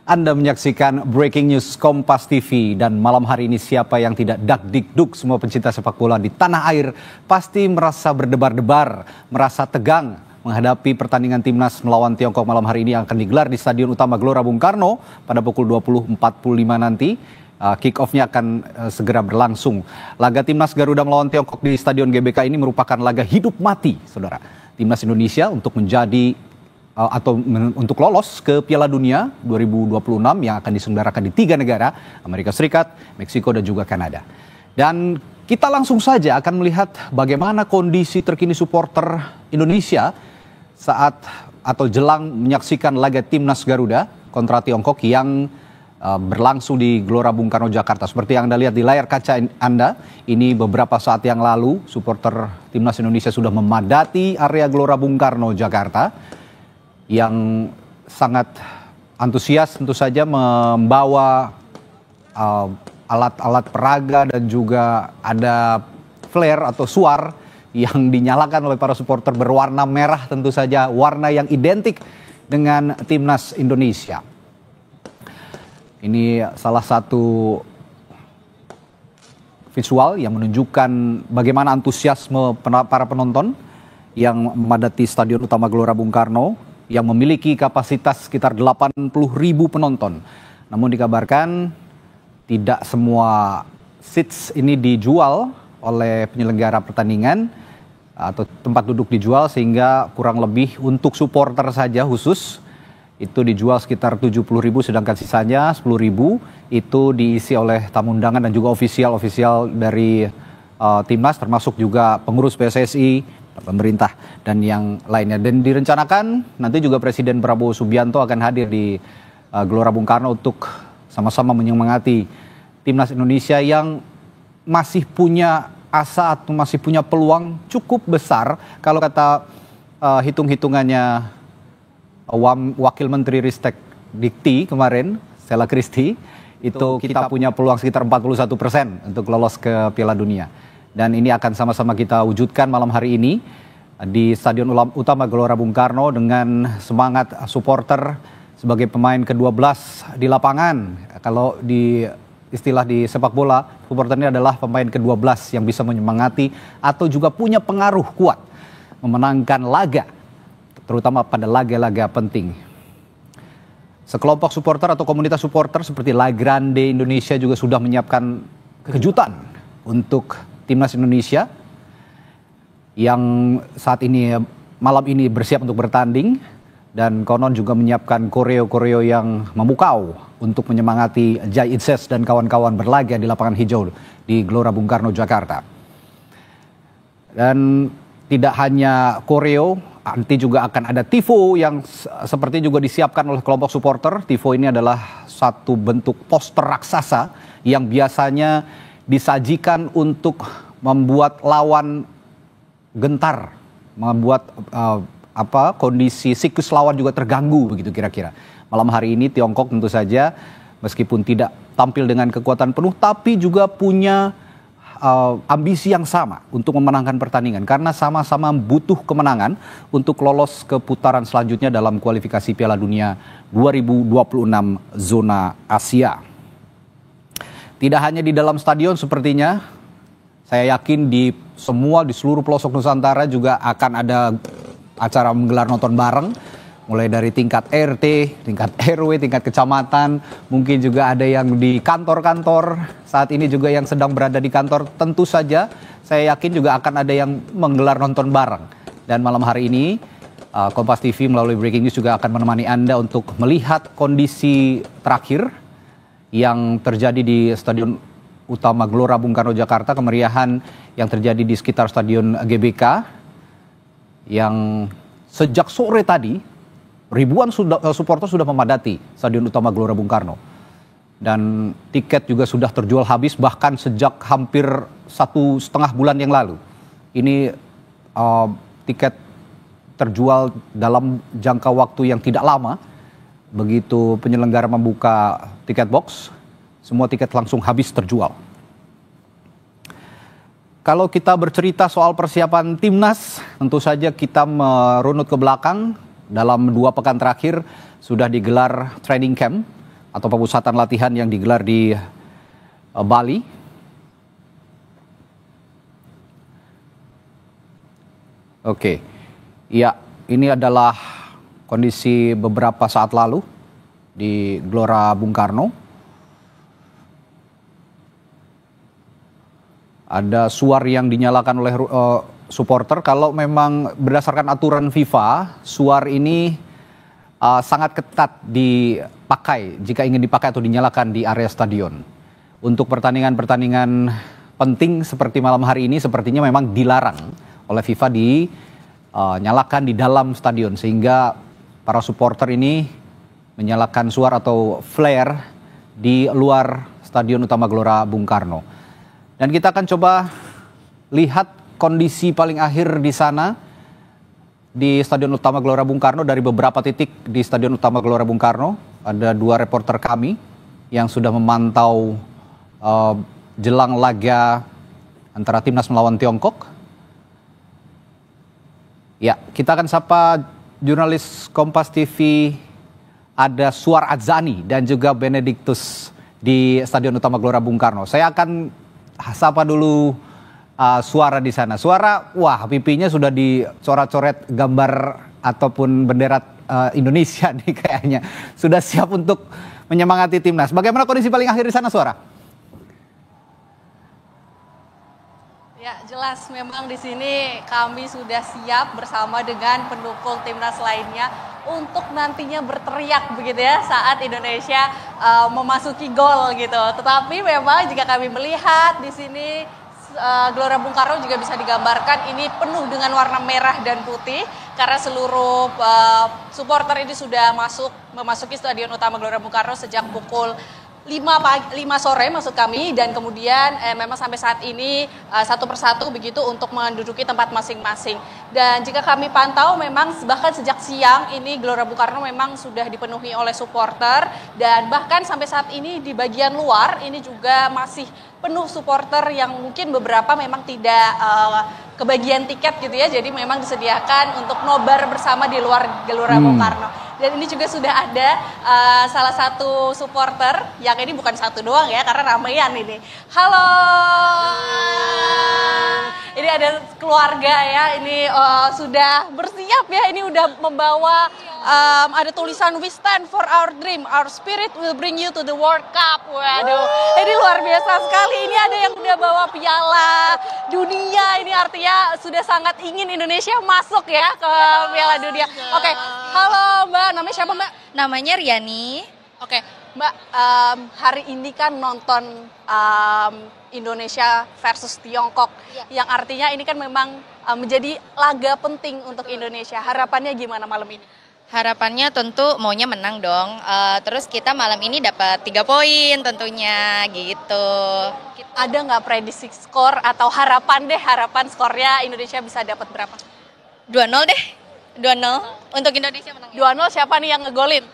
Anda menyaksikan Breaking News Kompas TV dan malam hari ini siapa yang tidak dak-dik-duk, semua pencinta sepak bola di tanah air pasti merasa berdebar-debar, merasa tegang menghadapi pertandingan timnas melawan Tiongkok malam hari ini yang akan digelar di Stadion Utama Gelora Bung Karno pada pukul 20.45 nanti. Kick-off-nya akan segera berlangsung. Laga timnas Garuda melawan Tiongkok di Stadion GBK ini merupakan laga hidup mati, saudara. Timnas Indonesia untuk untuk lolos ke Piala Dunia 2026 yang akan diselenggarakan di 3 negara, Amerika Serikat, Meksiko, dan juga Kanada. Dan kita langsung saja akan melihat bagaimana kondisi terkini supporter Indonesia saat atau jelang menyaksikan laga timnas Garuda kontra Tiongkok yang berlangsung di Gelora Bung Karno, Jakarta. Seperti yang Anda lihat di layar kaca Anda, ini beberapa saat yang lalu supporter timnas Indonesia sudah memadati area Gelora Bung Karno, Jakarta, yang sangat antusias tentu saja membawa alat-alat peraga dan juga ada flare atau suar yang dinyalakan oleh para supporter berwarna merah, tentu saja warna yang identik dengan timnas Indonesia. Ini salah satu visual yang menunjukkan bagaimana antusiasme para penonton yang memadati Stadion Utama Gelora Bung Karno yang memiliki kapasitas sekitar 80.000 penonton. Namun dikabarkan tidak semua seats ini dijual oleh penyelenggara pertandingan atau tempat duduk dijual, sehingga kurang lebih untuk supporter saja khusus itu dijual sekitar 70.000, sedangkan sisanya 10.000 itu diisi oleh tamu undangan dan juga ofisial dari timnas, termasuk juga pengurus PSSI, pemerintah, dan yang lainnya. Dan direncanakan nanti juga Presiden Prabowo Subianto akan hadir di Gelora Bung Karno untuk sama-sama menyemangati timnas Indonesia yang masih punya asa atau masih punya peluang cukup besar. Kalau kata hitung-hitungannya Wakil Menteri Ristek Dikti kemarin, Stella Christie, itu kita punya peluang sekitar 41% untuk lolos ke Piala Dunia. Dan ini akan sama-sama kita wujudkan malam hari ini di Stadion Utama Gelora Bung Karno dengan semangat supporter sebagai pemain ke-12 di lapangan. Kalau di istilah di sepak bola, supporter ini adalah pemain ke-12 yang bisa menyemangati atau juga punya pengaruh kuat memenangkan laga, terutama pada laga-laga penting. Sekelompok supporter atau komunitas supporter seperti La Grande Indonesia juga sudah menyiapkan kejutan untuk timnas Indonesia yang saat ini malam ini bersiap untuk bertanding, dan konon juga menyiapkan koreo-koreo yang memukau untuk menyemangati Jai Itses dan kawan-kawan berlaga di lapangan hijau di Gelora Bung Karno, Jakarta. Dan tidak hanya koreo, nanti juga akan ada tifo yang seperti juga disiapkan oleh kelompok supporter. Tifo ini adalah satu bentuk poster raksasa yang biasanya disajikan untuk membuat lawan gentar, membuat kondisi psikis lawan juga terganggu, begitu kira-kira. Malam hari ini Tiongkok tentu saja meskipun tidak tampil dengan kekuatan penuh, tapi juga punya ambisi yang sama untuk memenangkan pertandingan, karena sama-sama butuh kemenangan untuk lolos ke putaran selanjutnya dalam kualifikasi Piala Dunia 2026 zona Asia. Tidak hanya di dalam stadion, sepertinya saya yakin di seluruh pelosok Nusantara juga akan ada acara menggelar nonton bareng, mulai dari tingkat RT, tingkat RW, tingkat kecamatan, mungkin juga ada yang di kantor-kantor. Saat ini juga yang sedang berada di kantor, tentu saja saya yakin juga akan ada yang menggelar nonton bareng. Dan malam hari ini Kompas TV melalui Breaking News juga akan menemani Anda untuk melihat kondisi terakhir yang terjadi di Stadion Utama Gelora Bung Karno, Jakarta, kemeriahan yang terjadi di sekitar Stadion GBK yang sejak sore tadi ribuan supporter sudah memadati Stadion Utama Gelora Bung Karno, dan tiket juga sudah terjual habis bahkan sejak hampir 1,5 bulan yang lalu. Ini tiket terjual dalam jangka waktu yang tidak lama. Begitu penyelenggara membuka tiket box, semua tiket langsung habis terjual. Kalau kita bercerita soal persiapan timnas, tentu saja kita merunut ke belakang. Dalam 2 pekan terakhir sudah digelar training camp atau pemusatan latihan yang digelar di Bali. Oke, ya ini adalah kondisi beberapa saat lalu di Gelora Bung Karno. Ada suar yang dinyalakan oleh supporter. Kalau memang berdasarkan aturan FIFA, suar ini sangat ketat dipakai jika ingin dipakai atau dinyalakan di area stadion. Untuk pertandingan-pertandingan penting seperti malam hari ini sepertinya memang dilarang oleh FIFA dinyalakan di dalam stadion, sehingga para supporter ini menyalakan suar atau flare di luar Stadion Utama Gelora Bung Karno. Dan kita akan coba lihat kondisi paling akhir di sana di Stadion Utama Gelora Bung Karno. Dari beberapa titik di Stadion Utama Gelora Bung Karno ada 2 reporter kami yang sudah memantau jelang laga antara timnas melawan Tiongkok. Ya, kita akan sapa jurnalis Kompas TV, ada Suar Adzani dan juga Benediktus di Stadion Utama Gelora Bung Karno. Saya akan sapa dulu Suara di sana. Suara, wah pipinya sudah dicoret-coret gambar ataupun bendera Indonesia nih kayaknya. Sudah siap untuk menyemangati timnas. Bagaimana kondisi paling akhir di sana, Suara? Ya, jelas memang di sini kami sudah siap bersama dengan pendukung timnas lainnya untuk nantinya berteriak begitu ya saat Indonesia memasuki gol gitu. Tetapi memang jika kami melihat di sini Gelora Bung Karno juga bisa digambarkan ini penuh dengan warna merah dan putih karena seluruh supporter ini sudah memasuki Stadion Utama Gelora Bung Karno sejak pukul 5 sore maksud kami, dan kemudian memang sampai saat ini satu persatu begitu untuk menduduki tempat masing-masing. Dan jika kami pantau memang bahkan sejak siang ini Gelora Bung Karno memang sudah dipenuhi oleh supporter, dan bahkan sampai saat ini di bagian luar ini juga masih penuh supporter yang mungkin beberapa memang tidak kebagian tiket gitu ya, jadi memang disediakan untuk nobar bersama di luar Gelora Bung Karno. Dan ini juga sudah ada salah satu supporter, yang ini bukan satu doang ya, karena ramean ini. Halo, ini ada keluarga ya, ini sudah bersiap ya, ini udah membawa ada tulisan "We stand for our dream, our spirit will bring you to the World Cup." Waduh, ini luar biasa sekali. Ini ada yang udah bawa piala dunia, ini artinya sudah sangat ingin Indonesia masuk ya ke piala dunia. Oke, halo Mbak. Namanya siapa Mbak? Namanya Riani. Oke, Mbak, hari ini kan nonton Indonesia versus Tiongkok, yang artinya ini kan memang menjadi laga penting untuk Indonesia. Harapannya gimana malam ini? Harapannya tentu maunya menang dong. Terus kita malam ini dapat 3 poin tentunya gitu. Ada nggak prediksi skor atau harapan skornya Indonesia bisa dapat berapa? 2-0 deh. 2-0 untuk Indonesia menang. 2-0 siapa nih yang ngegolin?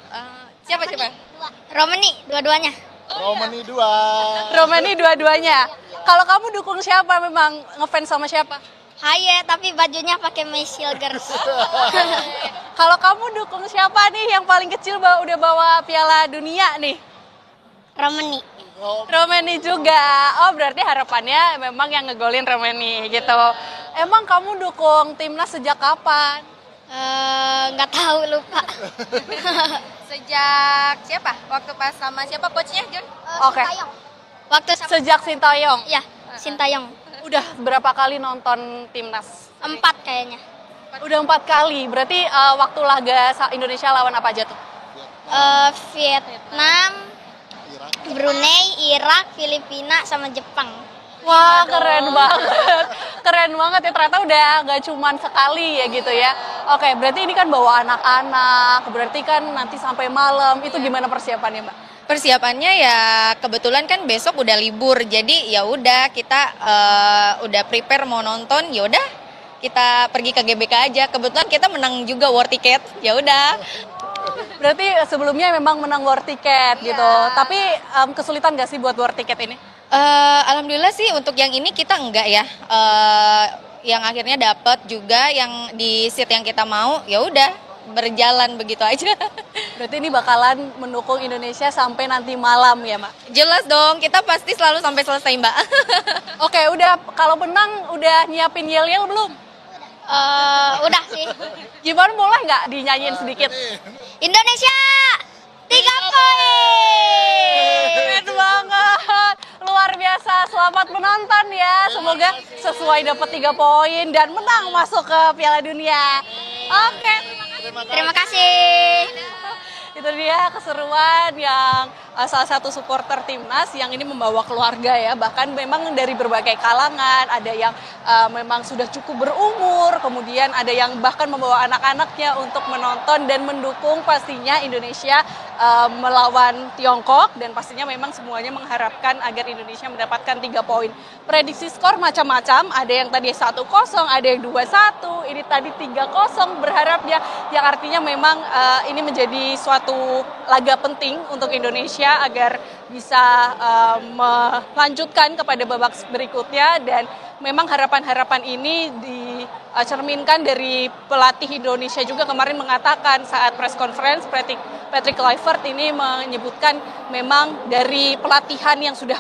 Siapa? Romani dua-duanya. Romani dua-duanya. Kalau kamu dukung siapa, memang ngefans sama siapa? Haye, tapi bajunya pakai Michelle Girls. Kalau kamu dukung siapa nih yang paling kecil udah bawa piala dunia nih? Romani. Romani juga. Oh, berarti harapannya memang yang ngegolin Romani gitu. Emang kamu dukung timnas sejak kapan? Nggak tahu, lupa. Sejak siapa? Waktu pas sama siapa coachnya, Jun? Oke. Sintayong. Waktu Sejak Sintayong. Ya, Sintayong. Udah berapa kali nonton timnas? 4 kayaknya. Udah 4 kali. Berarti waktu laga Indonesia lawan apa aja tuh? Vietnam, Brunei, Irak, Filipina, sama Jepang. Wah, keren banget. Keren banget ya, ternyata udah gak cuman sekali ya gitu ya. Oke, berarti ini kan bawa anak-anak, berarti kan nanti sampai malam. Itu gimana persiapannya, Mbak? Persiapannya ya kebetulan kan besok udah libur. Jadi ya udah kita udah prepare mau nonton, ya udah kita pergi ke GBK aja. Kebetulan kita menang juga war ticket. Ya udah. Berarti sebelumnya memang menang war ticket gitu. Tapi kesulitan gak sih buat war ticket ini? Alhamdulillah sih untuk yang ini kita enggak ya, yang akhirnya dapat juga yang di seat yang kita mau, ya udah berjalan begitu aja. Berarti ini bakalan mendukung Indonesia sampai nanti malam ya, Mak? Jelas dong, kita pasti selalu sampai selesai, Mbak. Oke, udah kalau menang udah nyiapin yel-yel belum? Udah sih. Gimana, boleh nggak dinyanyiin sedikit? Indonesia 3 poin. Keren banget, luar biasa. Selamat menonton ya, semoga sesuai dapat 3 poin dan menang masuk ke Piala Dunia. Oke, Terima kasih. itu dia keseruan yang salah satu supporter timnas yang ini membawa keluarga ya, bahkan memang dari berbagai kalangan, ada yang memang sudah cukup berumur, kemudian ada yang bahkan membawa anak-anaknya untuk menonton dan mendukung pastinya Indonesia melawan Tiongkok, dan pastinya memang semuanya mengharapkan agar Indonesia mendapatkan 3 poin. Prediksi skor macam-macam, ada yang tadi 1-0, ada yang 2-1, ini tadi 3-0 berharapnya, yang artinya memang ini menjadi suatu laga penting untuk Indonesia agar bisa melanjutkan kepada babak berikutnya, dan memang harapan-harapan ini dicerminkan dari pelatih Indonesia juga kemarin mengatakan saat press conference. Patrick Kluivert ini menyebutkan memang dari pelatihan yang sudah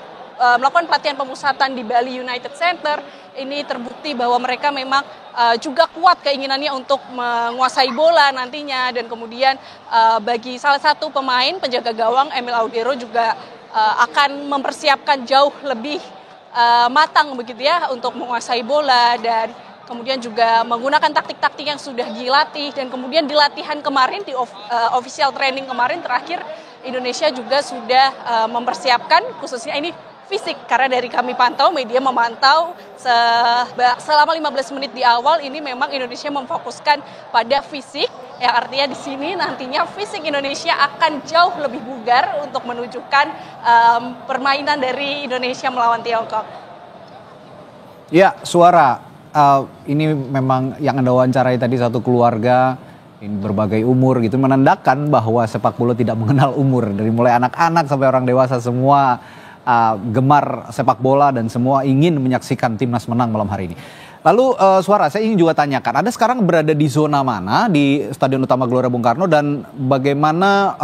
melakukan pelatihan pemusatan di Bali United Center ini terbukti bahwa mereka memang juga kuat keinginannya untuk menguasai bola nantinya, dan kemudian bagi salah satu pemain penjaga gawang Emil Audero juga akan mempersiapkan jauh lebih matang begitu ya untuk menguasai bola, dan kemudian juga menggunakan taktik-taktik yang sudah dilatih, dan kemudian di latihan kemarin, di official training kemarin terakhir, Indonesia juga sudah mempersiapkan khususnya ini fisik, karena dari kami pantau, media memantau selama 15 menit di awal ini memang Indonesia memfokuskan pada fisik, yang artinya di sini nantinya fisik Indonesia akan jauh lebih bugar untuk menunjukkan permainan dari Indonesia melawan Tiongkok. Ya, Suara. Ini memang yang Anda wawancarai tadi satu keluarga, ini berbagai umur gitu, menandakan bahwa sepak bola tidak mengenal umur. Dari mulai anak-anak sampai orang dewasa semua gemar sepak bola dan semua ingin menyaksikan timnas menang malam hari ini. Lalu Suara, saya ingin juga tanyakan, Anda sekarang berada di zona mana di Stadion Utama Gelora Bung Karno, dan bagaimana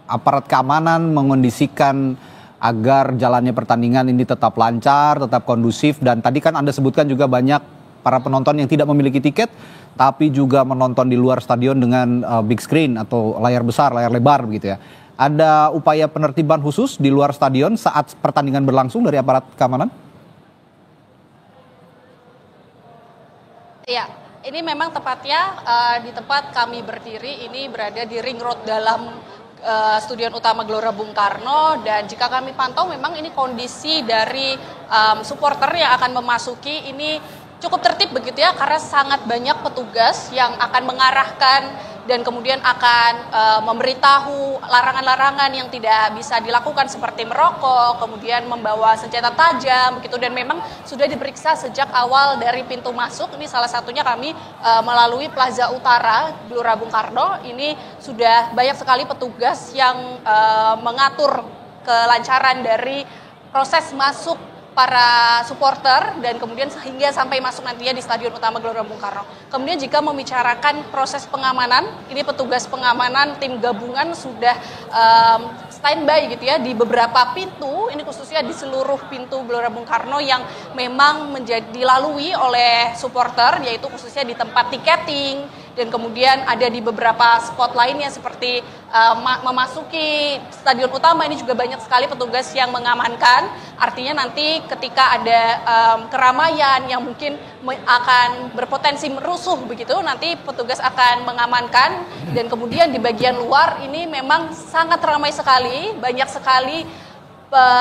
aparat keamanan mengondisikan agar jalannya pertandingan ini tetap lancar, tetap kondusif, dan tadi kan Anda sebutkan juga banyak para penonton yang tidak memiliki tiket, tapi juga menonton di luar stadion dengan big screen atau layar besar, layar lebar begitu ya. Ada upaya penertiban khusus di luar stadion saat pertandingan berlangsung dari aparat keamanan? Ya, ini memang tepatnya di tempat kami berdiri ini berada di ring road dalam Stadion Utama Gelora Bung Karno, dan jika kami pantau memang ini kondisi dari supporter yang akan memasuki ini cukup tertib begitu ya, karena sangat banyak petugas yang akan mengarahkan dan kemudian akan memberitahu larangan-larangan yang tidak bisa dilakukan seperti merokok, kemudian membawa senjata tajam begitu, dan memang sudah diperiksa sejak awal dari pintu masuk. Ini salah satunya kami melalui Plaza Utara Gelora Bung Karno, ini sudah banyak sekali petugas yang mengatur kelancaran dari proses masuk para supporter dan kemudian sehingga sampai masuk nantinya di Stadion Utama Gelora Bung Karno. Kemudian jika membicarakan proses pengamanan, ini petugas pengamanan tim gabungan sudah standby gitu ya di beberapa pintu, ini khususnya di seluruh pintu Gelora Bung Karno yang memang dilalui oleh supporter, yaitu khususnya di tempat tiketing, dan kemudian ada di beberapa spot lainnya seperti memasuki stadion utama, ini juga banyak sekali petugas yang mengamankan. Artinya nanti ketika ada keramaian yang mungkin akan berpotensi merusuh begitu, nanti petugas akan mengamankan. Dan kemudian di bagian luar ini memang sangat ramai sekali, banyak sekali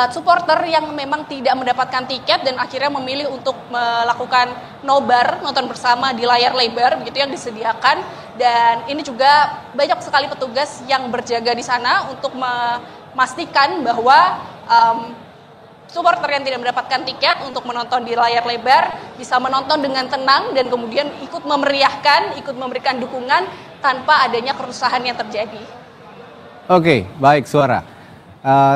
supporter yang memang tidak mendapatkan tiket dan akhirnya memilih untuk melakukan nobar, nonton bersama di layar lebar begitu yang disediakan. Dan ini juga banyak sekali petugas yang berjaga di sana untuk memastikan bahwa supporter yang tidak mendapatkan tiket untuk menonton di layar lebar bisa menonton dengan tenang dan kemudian ikut memeriahkan, ikut memberikan dukungan tanpa adanya kerusuhan yang terjadi. Oke, baik Suara.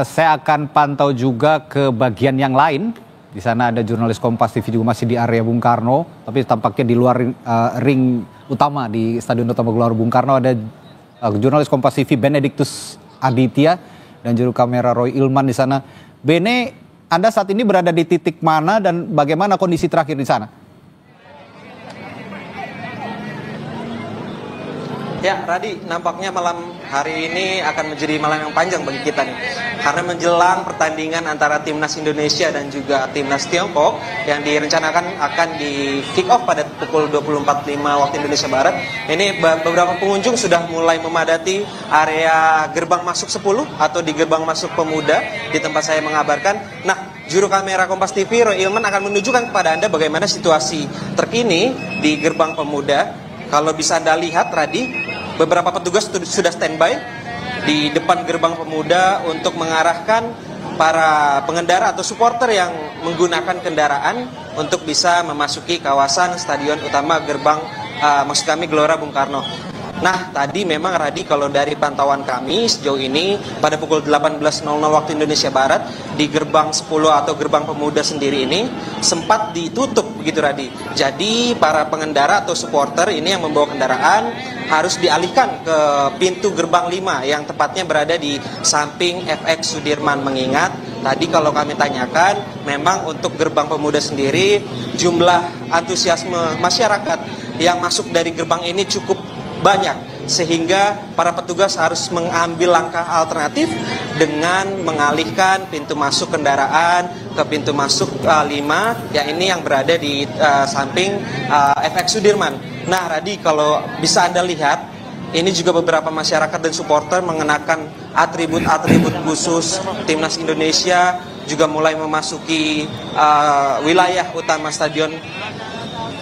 Saya akan pantau juga ke bagian yang lain. Di sana ada jurnalis Kompas TV juga masih di area Bung Karno, tapi tampaknya di luar ring utama di Stadion Utama Gelora Bung Karno ada jurnalis Kompas TV Benediktus Aditya dan juru kamera Roy Ilman di sana. Bene, Anda saat ini berada di titik mana dan bagaimana kondisi terakhir di sana? Ya, Radi, nampaknya malam hari ini akan menjadi malam yang panjang bagi kita nih. Karena menjelang pertandingan antara Timnas Indonesia dan juga Timnas Tiongkok yang direncanakan akan di kick off pada pukul 24.05 waktu Indonesia Barat. Ini beberapa pengunjung sudah mulai memadati area gerbang masuk 10 atau di gerbang masuk pemuda di tempat saya mengabarkan. Nah, juru kamera Kompas TV Roy Ilman akan menunjukkan kepada Anda bagaimana situasi terkini di gerbang pemuda. Kalau bisa Anda lihat, Radi, beberapa petugas sudah standby di depan gerbang pemuda untuk mengarahkan para pengendara atau supporter yang menggunakan kendaraan untuk bisa memasuki kawasan stadion utama gerbang, maksud kami Gelora Bung Karno. Nah, tadi memang Radi, kalau dari pantauan kami sejauh ini pada pukul 18.00 waktu Indonesia Barat di gerbang 10 atau gerbang pemuda sendiri ini sempat ditutup begitu, Radi. Jadi para pengendara atau supporter ini yang membawa kendaraan harus dialihkan ke pintu gerbang 5 yang tepatnya berada di samping FX Sudirman. Mengingat tadi kalau kami tanyakan memang untuk gerbang pemuda sendiri jumlah antusiasme masyarakat yang masuk dari gerbang ini cukup banyak, sehingga para petugas harus mengambil langkah alternatif dengan mengalihkan pintu masuk kendaraan ke pintu masuk 5 ya, ini yang berada di samping FX Sudirman. Nah, Radi, kalau bisa Anda lihat, ini juga beberapa masyarakat dan supporter mengenakan atribut-atribut khusus Timnas Indonesia, juga mulai memasuki wilayah utama Stadion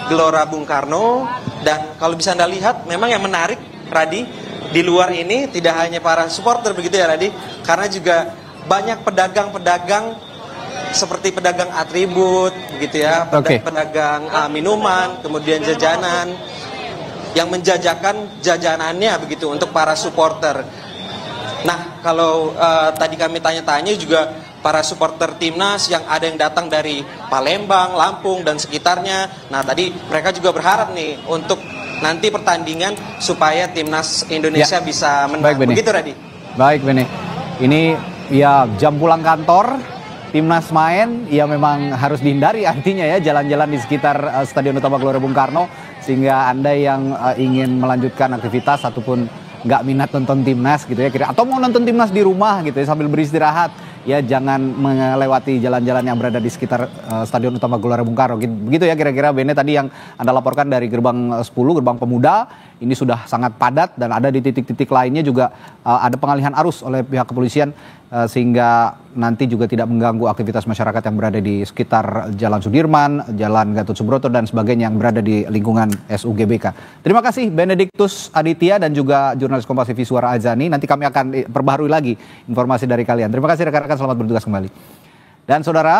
Gelora Bung Karno. Dan kalau bisa Anda lihat, memang yang menarik, Radi, di luar ini tidak hanya para supporter begitu ya, Radi, karena juga banyak pedagang-pedagang seperti pedagang atribut begitu ya, pedagang minuman, kemudian jajanan yang menjajakan jajanannya begitu untuk para supporter. Nah, kalau tadi kami tanya-tanya juga para supporter Timnas yang ada yang datang dari Palembang, Lampung, dan sekitarnya. Nah, tadi mereka juga berharap nih untuk nanti pertandingan supaya Timnas Indonesia bisa menang. Begitu, Radi? Baik, Bene. Ini ya jam pulang kantor, Timnas main, ya memang harus dihindari artinya ya jalan-jalan di sekitar Stadion Utama Gelora Bung Karno, sehingga Anda yang ingin melanjutkan aktivitas ataupun nggak minat nonton Timnas gitu ya, atau mau nonton Timnas di rumah gitu ya sambil beristirahat, ya jangan melewati jalan-jalan yang berada di sekitar Stadion Utama Gelora Bung Karno. Begitu ya kira-kira, Bene, tadi yang Anda laporkan dari gerbang 10, gerbang pemuda, ini sudah sangat padat dan ada di titik-titik lainnya juga ada pengalihan arus oleh pihak kepolisian sehingga nanti juga tidak mengganggu aktivitas masyarakat yang berada di sekitar Jalan Sudirman, Jalan Gatot Subroto dan sebagainya yang berada di lingkungan SUGBK. Terima kasih Benediktus Aditya dan juga jurnalis Kompas TV Suara Azani. Nanti kami akan perbaharui lagi informasi dari kalian. Terima kasih rekan-rekan, selamat bertugas kembali. Dan saudara,